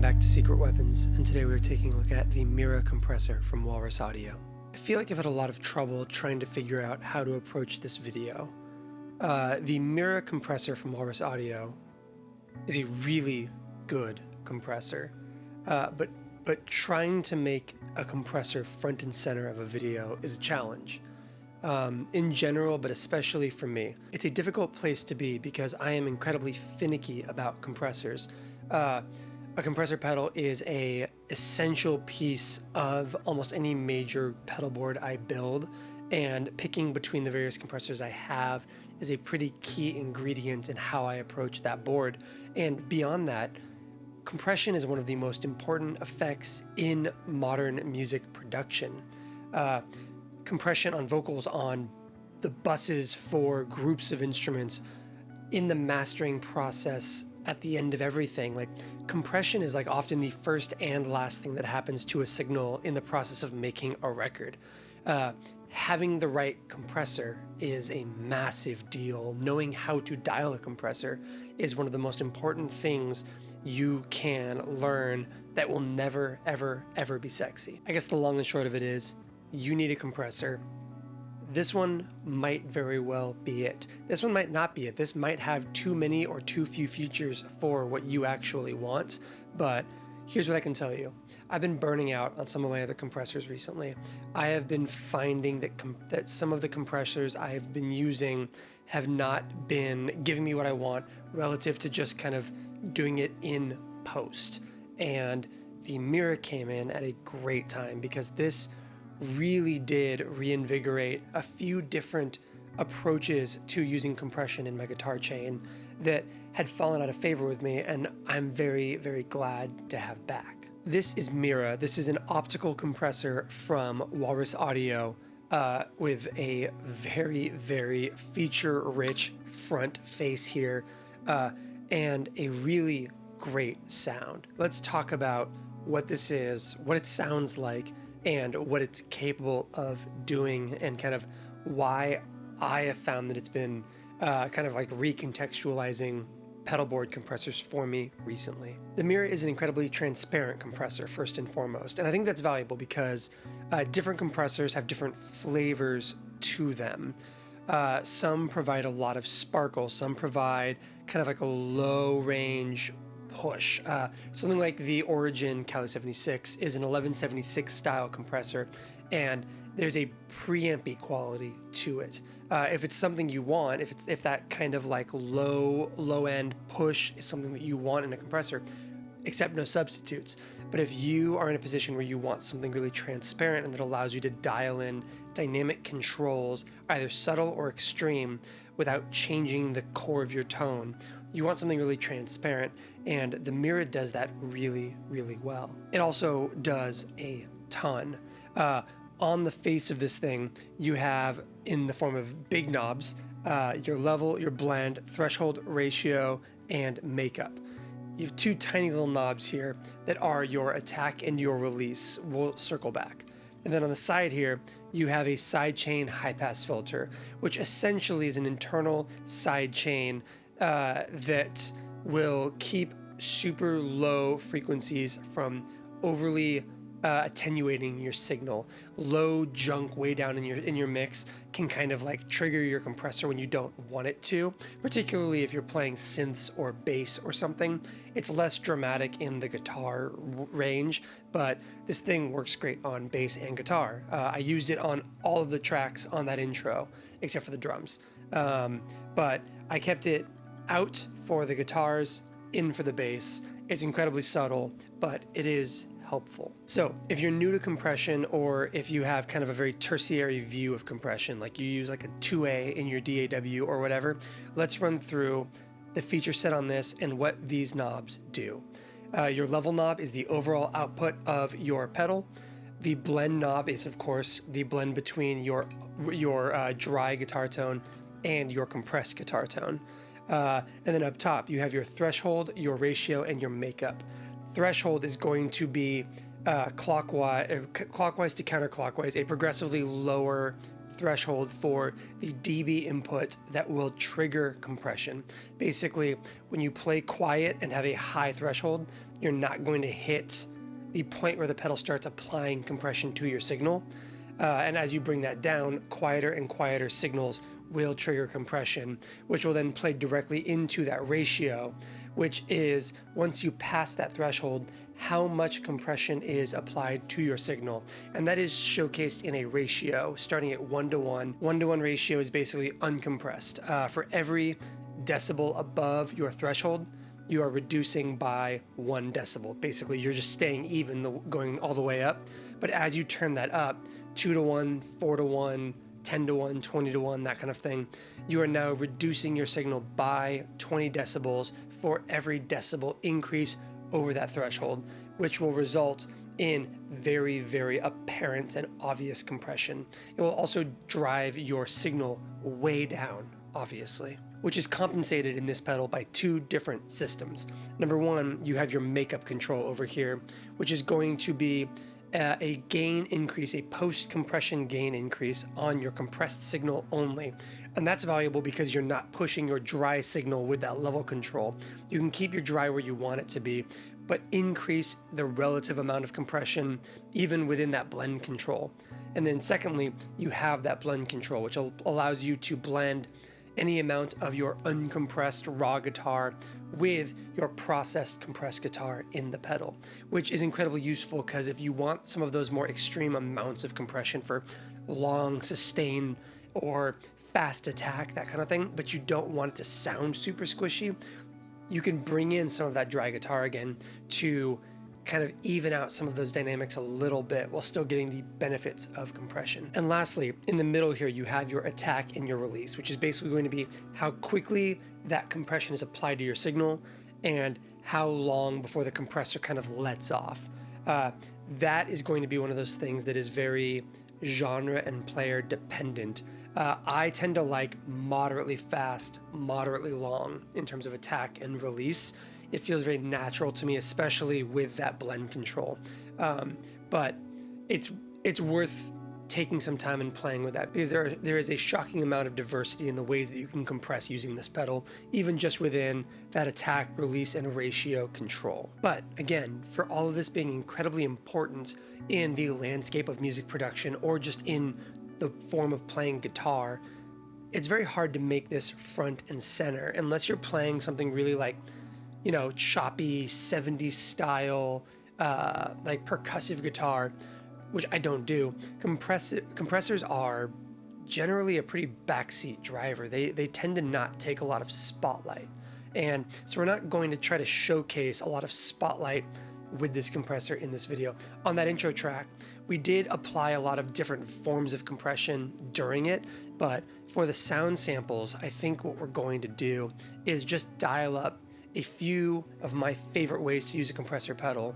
back to Secret Weapons, and today we're taking a look at the Mira compressor from Walrus Audio. I feel like I've had a lot of trouble trying to figure out how to approach this video. The Mira compressor from Walrus Audio is a really good compressor, but trying to make a compressor front and center of a video is a challenge. In general, but especially for me. It's a difficult place to be because I am incredibly finicky about compressors. A compressor pedal is an essential piece of almost any major pedal board I build, and picking between the various compressors I have is a pretty key ingredient in how I approach that board. And beyond that, compression is one of the most important effects in modern music production. Compression on vocals, on the buses for groups of instruments, in the mastering process, at the end of everything. Like, compression is like often the first and last thing that happens to a signal in the process of making a record. Having the right compressor is a massive deal. Knowing how to dial a compressor is one of the most important things you can learn that will never, ever, ever be sexy. I guess the long and short of it is, you need a compressor. This one might very well be it. This one might not be it. This might have too many or too few features for what you actually want, but here's what I can tell you. I've been burning out on some of my other compressors recently. I have been finding that some of the compressors I've been using have not been giving me what I want relative to just kind of doing it in post. And the Mira came in at a great time because this really did reinvigorate a few different approaches to using compression in my guitar chain that had fallen out of favor with me, and I'm very, very glad to have back. This is Mira. This is an optical compressor from Walrus Audio with a very, very feature-rich front face here and a really great sound. Let's talk about what this is, what it sounds like, and what it's capable of doing, and kind of why I have found that it's been kind of like recontextualizing pedalboard compressors for me recently. The Mira is an incredibly transparent compressor, first and foremost, and I think that's valuable because different compressors have different flavors to them. Some provide a lot of sparkle, some provide kind of like a low range push. Something like the Origin Cali 76 is an 1176 style compressor, and there's a preampy quality to it. If it's something you want, if that kind of like low end push is something that you want in a compressor, accept no substitutes. But if you are in a position where you want something really transparent and that allows you to dial in dynamic controls, either subtle or extreme, without changing the core of your tone, you want something really transparent, and the Mira does that really, really well. It also does a ton. On the face of this thing, you have, in the form of big knobs, your level, your blend, threshold, ratio, and makeup. You have two tiny little knobs here that are your attack and your release. We'll circle back. And then on the side here, you have a sidechain high-pass filter, which essentially is an internal sidechain that will keep super low frequencies from overly attenuating your signal. Low junk way down in your mix can kind of like trigger your compressor when you don't want it to, particularly if you're playing synths or bass or something. It's less dramatic in the guitar range, but this thing works great on bass and guitar. I used it on all of the tracks on that intro, except for the drums. But I kept it out for the guitars, in for the bass. It's incredibly subtle, but it is helpful. So if you're new to compression, or if you have kind of a very tertiary view of compression, like you use like a 2A in your DAW or whatever, let's run through the feature set on this and what these knobs do. Your level knob is the overall output of your pedal. The blend knob is, of course, the blend between your dry guitar tone and your compressed guitar tone. And then up top, you have your threshold, your ratio, and your makeup. Threshold is going to be clockwise to counterclockwise, a progressively lower threshold for the dB input that will trigger compression. Basically, when you play quiet and have a high threshold, you're not going to hit the point where the pedal starts applying compression to your signal. And as you bring that down, quieter and quieter signals will trigger compression, which will then play directly into that ratio, which is, once you pass that threshold, how much compression is applied to your signal. And that is showcased in a ratio starting at 1:1. 1:1 ratio is basically uncompressed. For every decibel above your threshold, you are reducing by 1 decibel. Basically, you're just staying even, going all the way up. But as you turn that up, 2:1, 4:1, 10:1, 20:1, that kind of thing, you are now reducing your signal by 20 decibels for every decibel increase over that threshold, which will result in very, very apparent and obvious compression. It will also drive your signal way down, obviously, which is compensated in this pedal by 2 different systems. Number one, you have your makeup control over here, which is going to be a gain increase, a post-compression gain increase on your compressed signal only. And that's valuable because you're not pushing your dry signal with that level control. You can keep your dry where you want it to be, but increase the relative amount of compression even within that blend control. And then secondly, you have that blend control, which allows you to blend any amount of your uncompressed raw guitar with your processed compressed guitar in the pedal, which is incredibly useful because if you want some of those more extreme amounts of compression for long sustain or fast attack, that kind of thing, but you don't want it to sound super squishy, you can bring in some of that dry guitar again to kind of even out some of those dynamics a little bit while still getting the benefits of compression. And lastly, in the middle here, you have your attack and your release, which is basically going to be how quickly that compression is applied to your signal and how long before the compressor kind of lets off. That is going to be one of those things that is very genre and player dependent. I tend to like moderately fast, moderately long in terms of attack and release. It feels very natural to me, especially with that blend control. But it's worth taking some time and playing with that because there is a shocking amount of diversity in the ways that you can compress using this pedal, even just within that attack, release, and ratio control. But again, for all of this being incredibly important in the landscape of music production or just in the form of playing guitar, it's very hard to make this front and center unless you're playing something really like, you know, choppy 70s style, like percussive guitar, which I don't do. Compressors are generally a pretty backseat driver. They tend to not take a lot of spotlight. And so we're not going to try to showcase a lot of spotlight with this compressor in this video. On that intro track, we did apply a lot of different forms of compression during it, but for the sound samples, I think what we're going to do is just dial up a few of my favorite ways to use a compressor pedal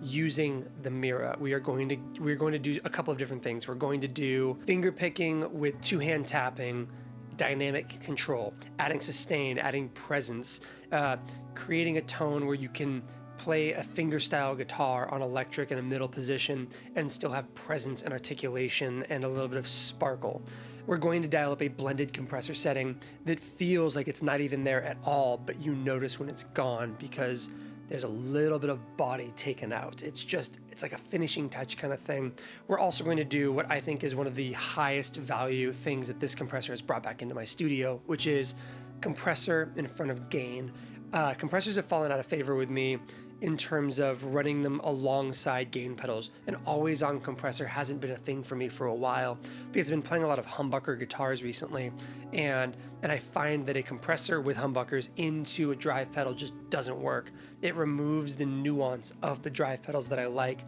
using the Mira. We're going to do a couple of different things. We're going to do finger picking with 2-hand tapping, dynamic control, adding sustain, adding presence, creating a tone where you can play a fingerstyle guitar on electric in a middle position and still have presence and articulation and a little bit of sparkle. We're going to dial up a blended compressor setting that feels like it's not even there at all, but you notice when it's gone because there's a little bit of body taken out. It's like a finishing touch kind of thing. We're also going to do what I think is one of the highest value things that this compressor has brought back into my studio, which is compressor in front of gain. Compressors have fallen out of favor with me in terms of running them alongside gain pedals. An always-on compressor hasn't been a thing for me for a while because I've been playing a lot of humbucker guitars recently, and I find that a compressor with humbuckers into a drive pedal just doesn't work. It removes the nuance of the drive pedals that I like.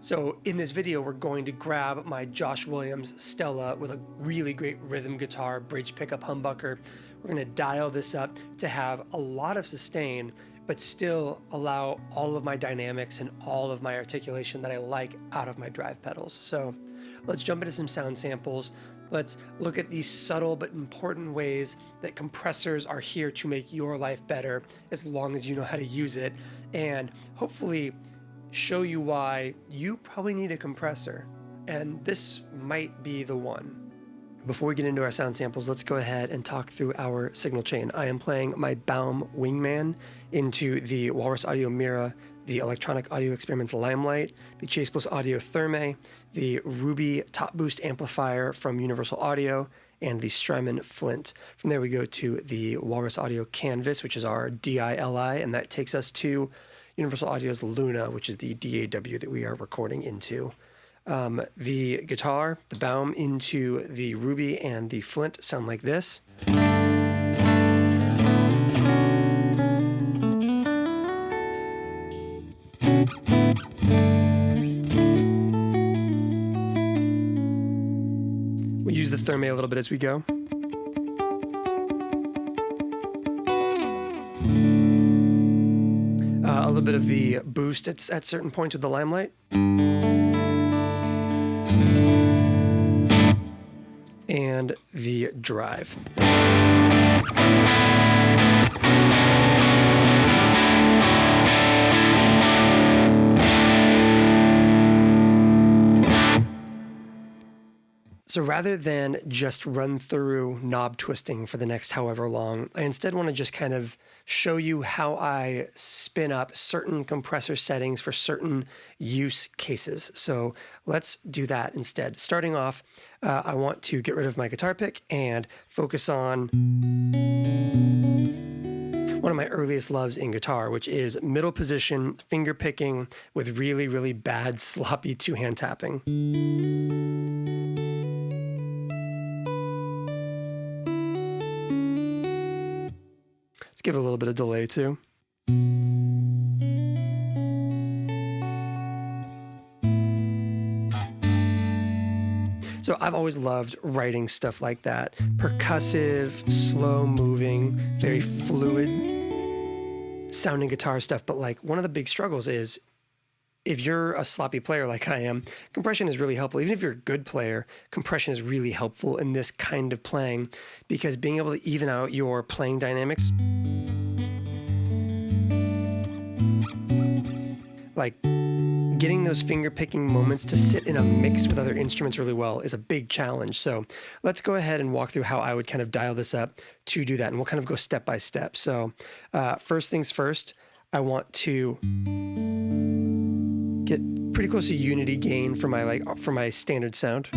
So in this video, we're going to grab my Josh Williams Stella with a really great rhythm guitar, bridge pickup humbucker. We're going to dial this up to have a lot of sustain, but still allow all of my dynamics and all of my articulation that I like out of my drive pedals. So let's jump into some sound samples. Let's look at these subtle but important ways that compressors are here to make your life better as long as you know how to use it, and hopefully show you why you probably need a compressor, and this might be the one. Before we get into our sound samples, let's go ahead and talk through our signal chain. I am playing my Baum Wingman into the Walrus Mira, the Electronic Audio Experiments Limelight, the Chase Bliss Audio Thermae, the Ruby Top Boost Amplifier from Universal Audio, and the Strymon Flint. From there we go to the Walrus Canvas, which is our DI-LI, and that takes us to Universal Audio's Luna, which is the DAW that we are recording into. The guitar, the Baum into the Ruby and the Flint sound like this. We'll use the Thermae a little bit as we go. A little bit of the boost at certain points with the Limelight. And the drive. So rather than just run through knob twisting for the next however long, I instead want to just kind of show you how I spin up certain compressor settings for certain use cases. So let's do that instead. Starting off, I want to get rid of my guitar pick and focus on one of my earliest loves in guitar, which is middle position finger picking with really, really bad sloppy two-hand tapping. Let's give it a little bit of delay too. So I've always loved writing stuff like that. Percussive, slow moving, very fluid sounding guitar stuff. But like one of the big struggles is if you're a sloppy player like I am, compression is really helpful. Even if you're a good player, compression is really helpful in this kind of playing because being able to even out your playing dynamics, like getting those finger picking moments to sit in a mix with other instruments really well is a big challenge. So let's go ahead and walk through how I would kind of dial this up to do that. And we'll kind of go step by step. So first things first, I want to get pretty close to unity gain for my standard sound.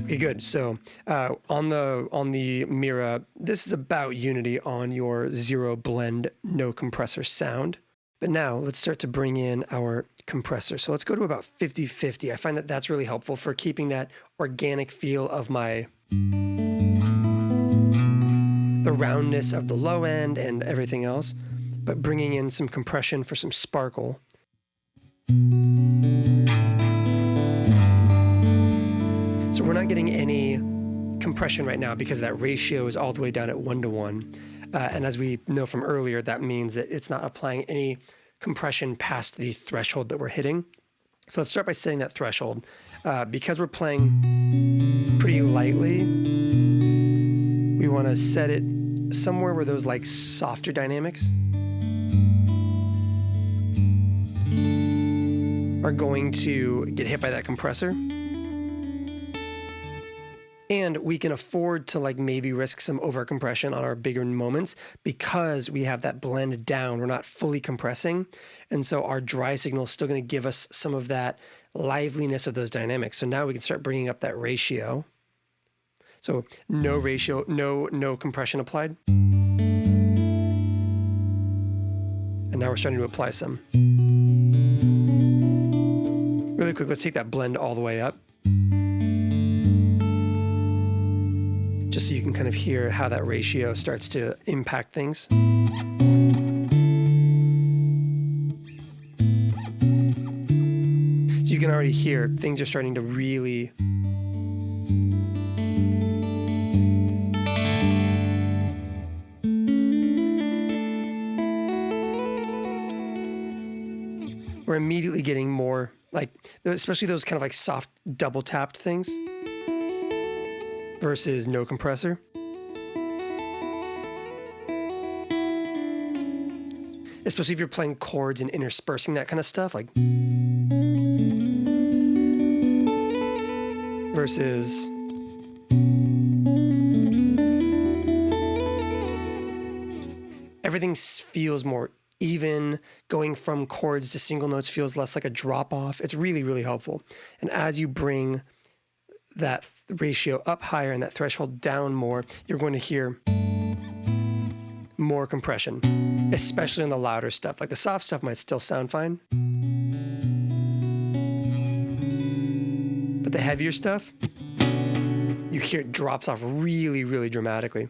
Okay, good. So on the Mira, this is about unity on your zero blend, no compressor sound. But now let's start to bring in our compressor. So let's go to about 50-50. I find that that's really helpful for keeping that organic feel of the roundness of the low end and everything else, but bringing in some compression for some sparkle. So we're not getting any compression right now because that ratio is all the way down at 1:1. And as we know from earlier, that means that it's not applying any compression past the threshold that we're hitting. So let's start by setting that threshold. Because we're playing pretty lightly, we want to set it somewhere where those like softer dynamics are going to get hit by that compressor. And we can afford to like maybe risk some overcompression on our bigger moments because we have that blend down. We're not fully compressing. And so our dry signal is still going to give us some of that liveliness of those dynamics. So now we can start bringing up that ratio. So no ratio, no compression applied. And now we're starting to apply some. Really quick, let's take that blend all the way up. Just so you can kind of hear how that ratio starts to impact things. So you can already hear things are starting to really we're immediately getting more like, especially those kind of like soft double tapped things versus no compressor. Especially if you're playing chords and interspersing that kind of stuff, like versus everything feels more even. Going from chords to single notes feels less like a drop off. It's really, really helpful. And as you bring that ratio up higher and that threshold down more, you're going to hear more compression, especially on the louder stuff. Like the soft stuff might still sound fine, but the heavier stuff, you hear it drops off really, really dramatically.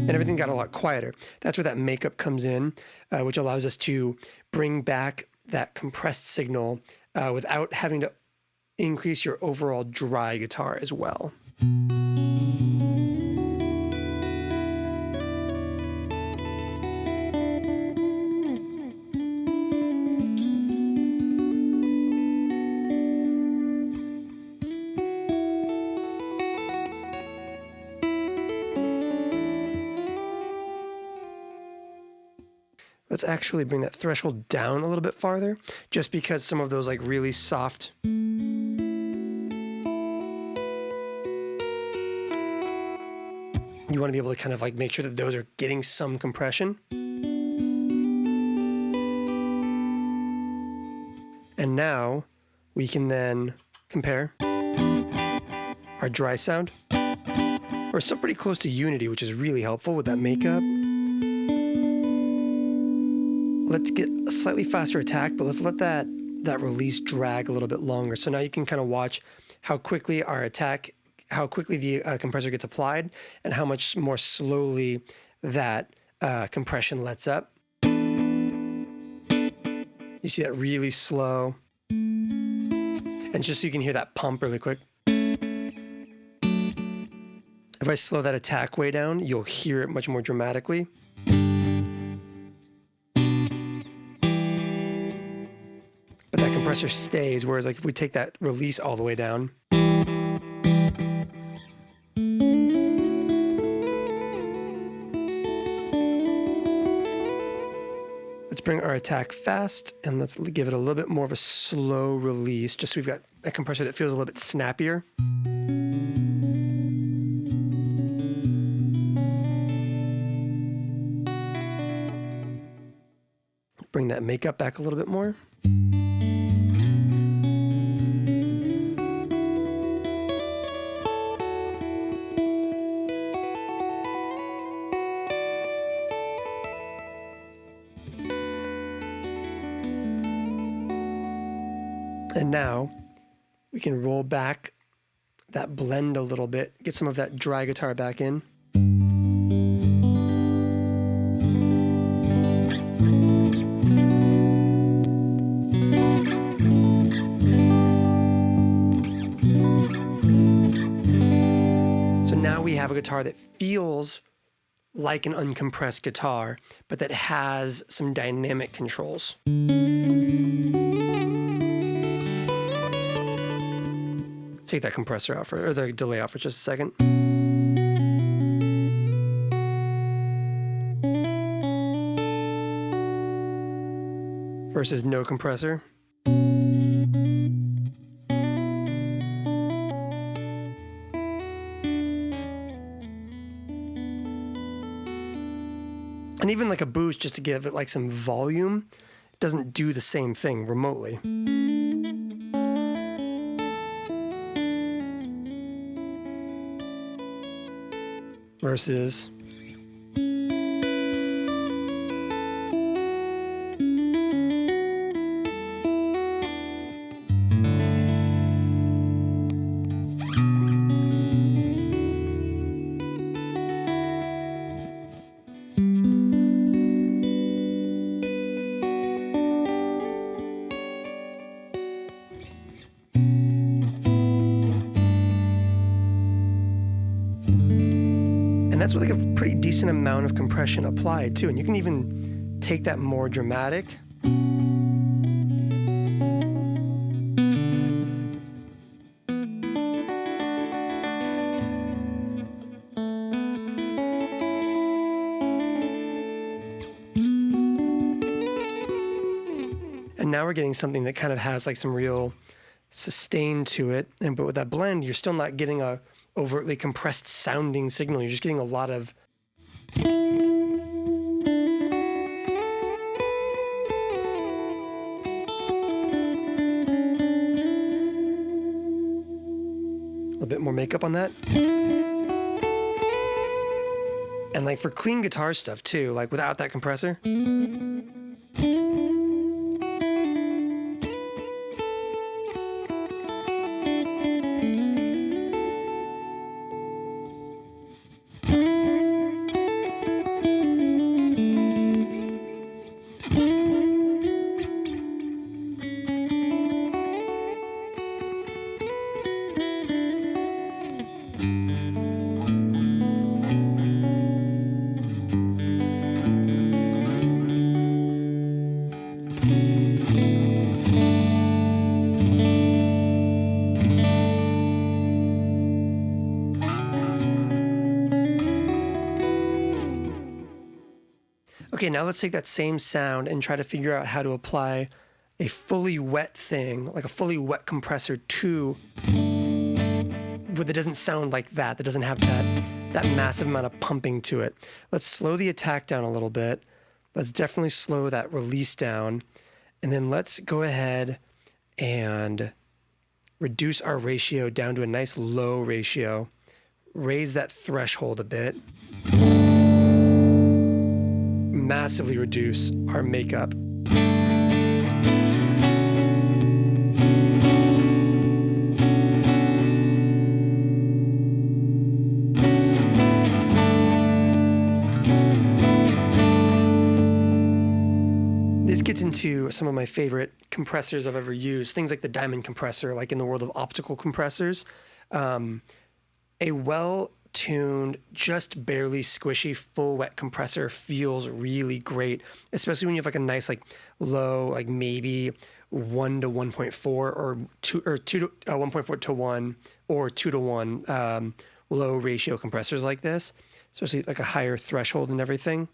And everything got a lot quieter. That's where that makeup comes in, which allows us to bring back that compressed signal without having to increase your overall dry guitar as well. Let's actually bring that threshold down a little bit farther, just because some of those like really soft you want to be able to kind of like make sure that those are getting some compression. And now we can then compare our dry sound. We're still pretty close to unity, which is really helpful with that makeup. Let's get a slightly faster attack, but let's let that release drag a little bit longer. So now you can kind of watch how quickly how quickly the compressor gets applied and how much more slowly that compression lets up. You see that really slow. And just so you can hear that pump really quick. If I slow that attack way down, you'll hear it much more dramatically. But that compressor stays, whereas like if we take that release all the way down, let's bring our attack fast and let's give it a little bit more of a slow release, just so we've got a compressor that feels a little bit snappier. Bring that makeup back a little bit more. And now we can roll back that blend a little bit, get some of that dry guitar back in. So now we have a guitar that feels like an uncompressed guitar, but that has some dynamic controls. Take that compressor out or the delay out for just a second. Versus no compressor. And even like a boost just to give it like some volume doesn't do the same thing remotely. Versus and that's with like a pretty decent amount of compression applied too. And you can even take that more dramatic. And now we're getting something that kind of has like some real sustain to it. But with that blend, you're still not getting a overtly compressed sounding signal. You're just getting a lot of a bit more makeup on that. And like for clean guitar stuff too, like without that compressor. Okay, now let's take that same sound and try to figure out how to apply a fully wet thing, like a fully wet compressor to, but that doesn't sound like that, that doesn't have that massive amount of pumping to it. Let's slow the attack down a little bit. Let's definitely slow that release down. And then let's go ahead and reduce our ratio down to a nice low ratio. Raise that threshold a bit. Massively reduce our makeup. This gets into some of my favorite compressors I've ever used, things like the diamond compressor, like in the world of optical compressors. A well-tuned, just barely squishy, full wet compressor feels really great, especially when you have like a nice, like low, like maybe 1 to 1.4 or 2 to 1.4 to 1 or 2 to 1 low ratio compressors like this, especially like a higher threshold and everything.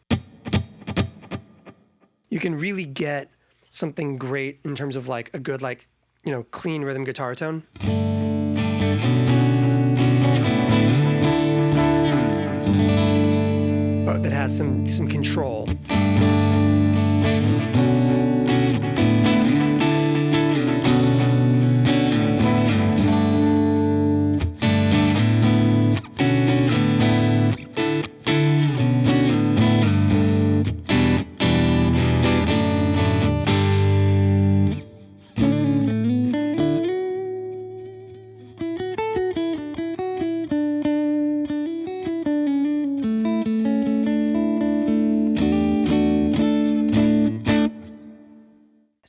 You can really get something great in terms of like a good, like, you know, clean rhythm guitar tone. But that has some control.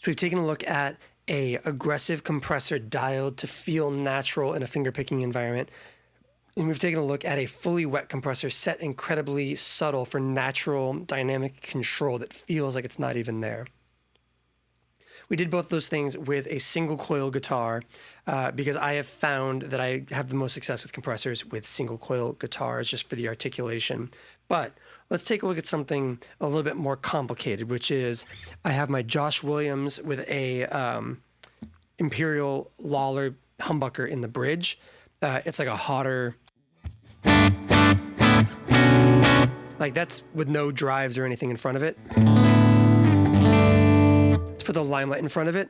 We've taken a look at a aggressive compressor dialed to feel natural in a fingerpicking environment. And we've taken a look at a fully wet compressor set incredibly subtle for natural dynamic control that feels like it's not even there. We did both those things with a single coil guitar because I have found that I have the most success with compressors with single coil guitars just for the articulation. But let's take a look at something a little bit more complicated, which is I have my Josh Williams with a Imperial Lawler humbucker in the bridge. It's like a hotter, like that's with no drives or anything in front of it. Let's put the Limelight in front of it.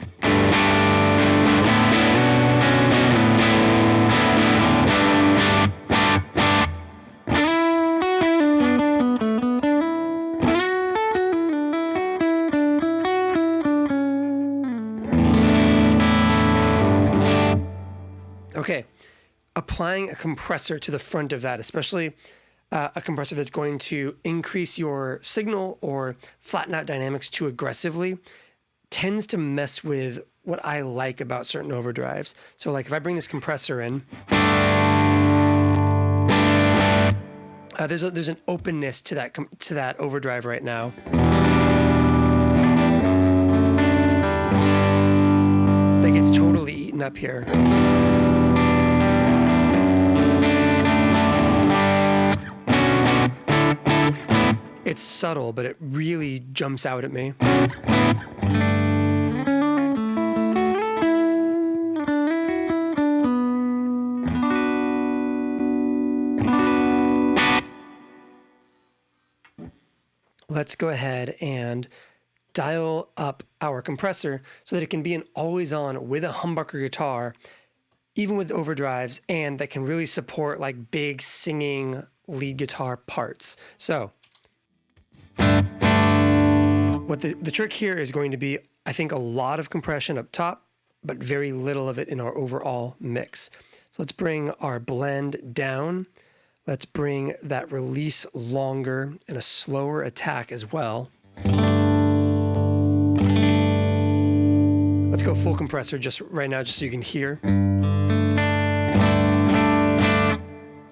Okay, applying a compressor to the front of that, especially a compressor that's going to increase your signal or flatten out dynamics too aggressively, tends to mess with what I like about certain overdrives. So like if I bring this compressor in, there's an openness to that overdrive right now. That gets totally eaten up here. It's subtle, but it really jumps out at me. let's go ahead and dial up our compressor so that it can be an always on with a humbucker guitar, even with overdrives, and that can really support like big singing lead guitar parts. So what the trick here is going to be, I think, a lot of compression up top, but very little of it in our overall mix. So let's bring our blend down. Let's bring that release longer and a slower attack as well. Let's go full compressor just right now, just so you can hear.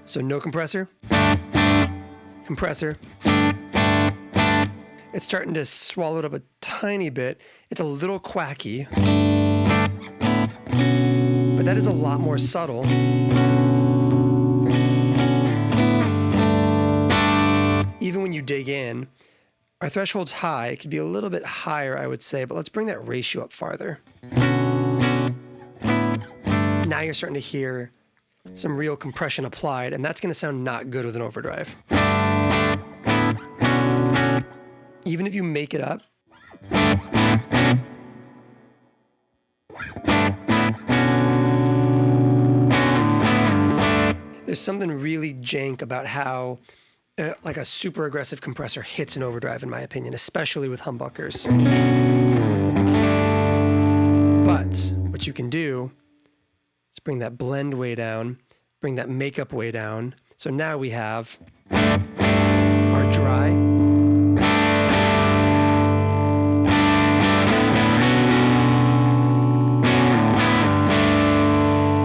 So no compressor, compressor. It's starting to swallow it up a tiny bit. It's a little quacky, but that is a lot more subtle. Even when you dig in, our threshold's high. It could be a little bit higher, I would say, but let's bring that ratio up farther. Now you're starting to hear some real compression applied, and that's going to sound not good with an overdrive. Even if you make it up, there's something really jank about how like a super aggressive compressor hits an overdrive, in my opinion, especially with humbuckers. But what you can do is bring that blend way down, bring that makeup way down. So now we have our dry.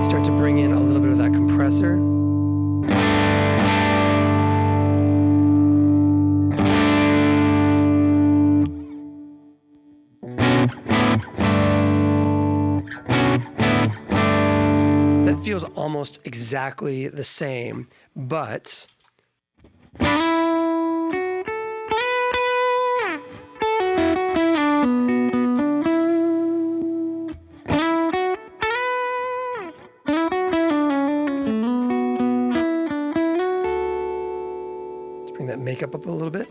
Start to bring in a little bit of that compressor. Feels almost exactly the same, but let's bring that makeup up a little bit.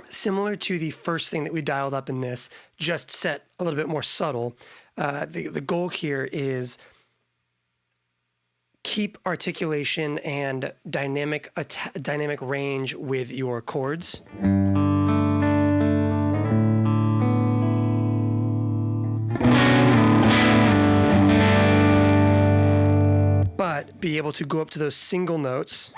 Similar to the first thing that we dialed up in this, just set a little bit more subtle. The goal here is keep articulation and dynamic range with your chords. But be able to go up to those single notes.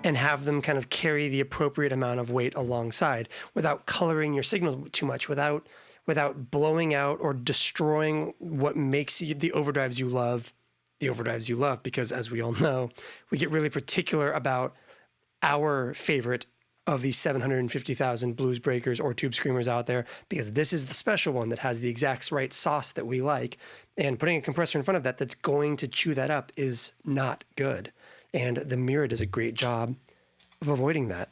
And have them kind of carry the appropriate amount of weight alongside without coloring your signal too much, without blowing out or destroying what makes the overdrives you love, because as we all know, we get really particular about our favorite of these 750,000 blues breakers or tube screamers out there, because this is the special one that has the exact right sauce that we like, and putting a compressor in front of that that's going to chew that up is not good. And the Mira does a great job of avoiding that.